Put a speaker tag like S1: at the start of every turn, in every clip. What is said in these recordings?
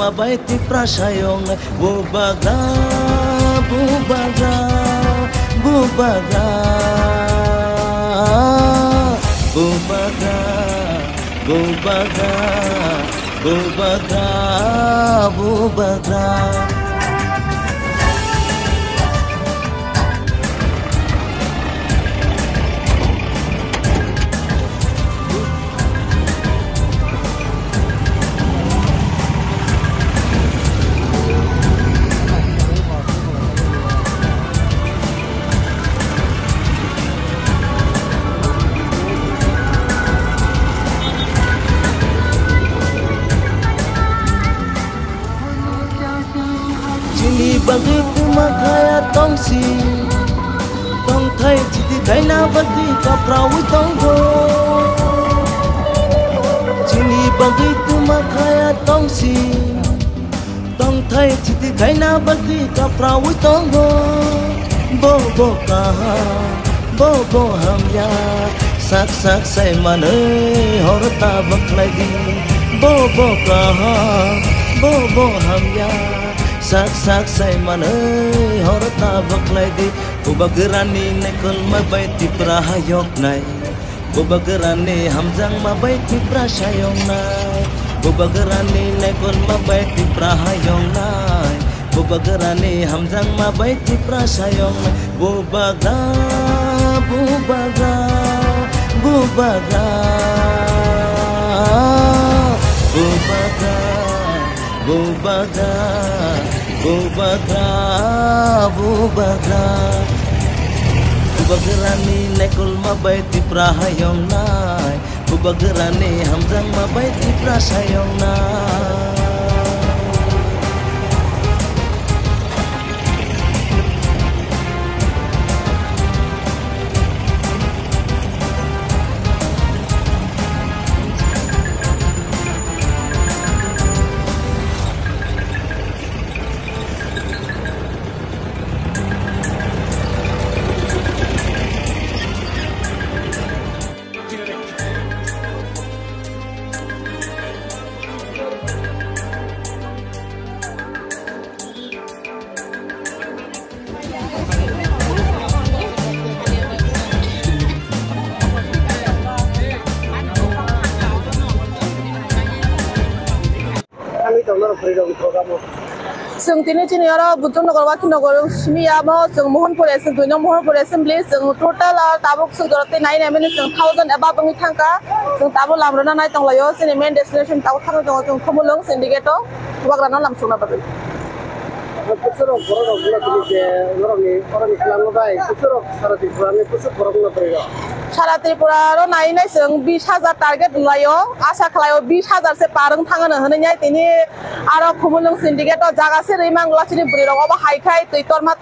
S1: Mabaiti prasayong bubaga, bubaga, bubaga, bubaga, bubaga, bubaga, bubaga. Chini bagi kumakaya tongsi, tong thai chiti kaina bagi kaprawi tonggo. Chini bagi kumakaya tongsi, tong thai chiti kaina bagi kaprawi tonggo. Bobo kaha, bobo hamya, sak sak say manai horta baklagi. Bobo kaha, bobo hamya. Sak sak say manai horta baklagi. Bubagerani nekul mabaiti prahayok nai. Bubagerani hamjang mabaiti prasayong nai. Bubagerani nekul mabaiti prahayong nai. Bubagerani hamjang mabaiti prasayong nai. Bubaga, bubaga, bubaga, bubaga, bubaga, bubaga, bubaga. Bubagerani nekul mabaiti prahayong nai. Bubagerani hamjang mabaiti prasayong nai. Seng tini cini orang butuh negara wakil negara semia mau seng mohon pura seng tu nyom mohon pura assembly seng total tabuk seng doroti naik ni seng 1000 above pengi thangka seng tabuk lamrona naik tong layo seni main destination tabuk thang tong seng khomulung syndicator wak rana lam sungna babil.
S2: Kusuro borok gula tini je orang Islam logai kusuro Sara Tripura ni kusuro borok gula teriga.
S1: Sara Tripura ro naik ni seng 20,000 target layo asa kelayo 20,000 se parang thangan hene nyai tini aro khomulung syndicator jaga se rimang gula tini beri ro aba haikai tuitor ma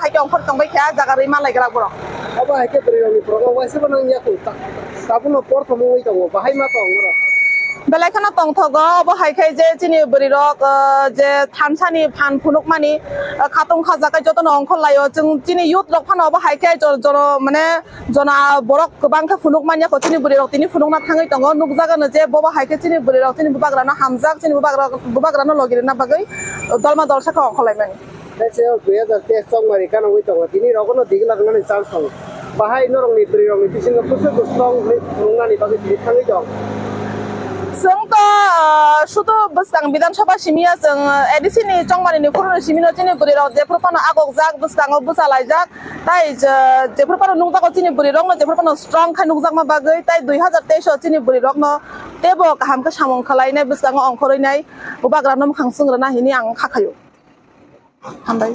S1: haikai ongkor tongbai kya jaga rimang lagi rak borok.
S2: Aba haikai beri ro ni program waise banang nya tu tak tabuno por thomo oi tongo bahai ma tong ro.
S1: Belai kana tong thogo aba haikai je tini beri ro je thamsani phan phunuk mani khatong khajakai joto ongkor layo jeng tini youth rok phan aba haikai jono mane jona borok gobang kha phunuk manya ko tini beri ro tini phunuk na thangai tongo nukjaga no je boba haikai tini beri ro tini bubagrana hamjak tini bubagrana logirina bagai dolma dolsa ka ongkor laimani.
S2: Saya 2023 song mari kana oi tongo tini rokono digla ngani chance song bahai norong ni beri ro ni bisin kusur song ngani bagai tini thangai jong.
S1: Seng to suatu besang Bidansabha simia seng edisi ni congmani ni furu simino cini beri ro je propano agok jak besang busalai jak tai je propano nungzak cini beri rok no je propano strong khai nungzak ma bagai tai 2023 cini beri rok no tebo kaham ka samong khalai nai besang ongkhoroi nai bubagram no khang sungrana hini ang khakhayo. Hambai.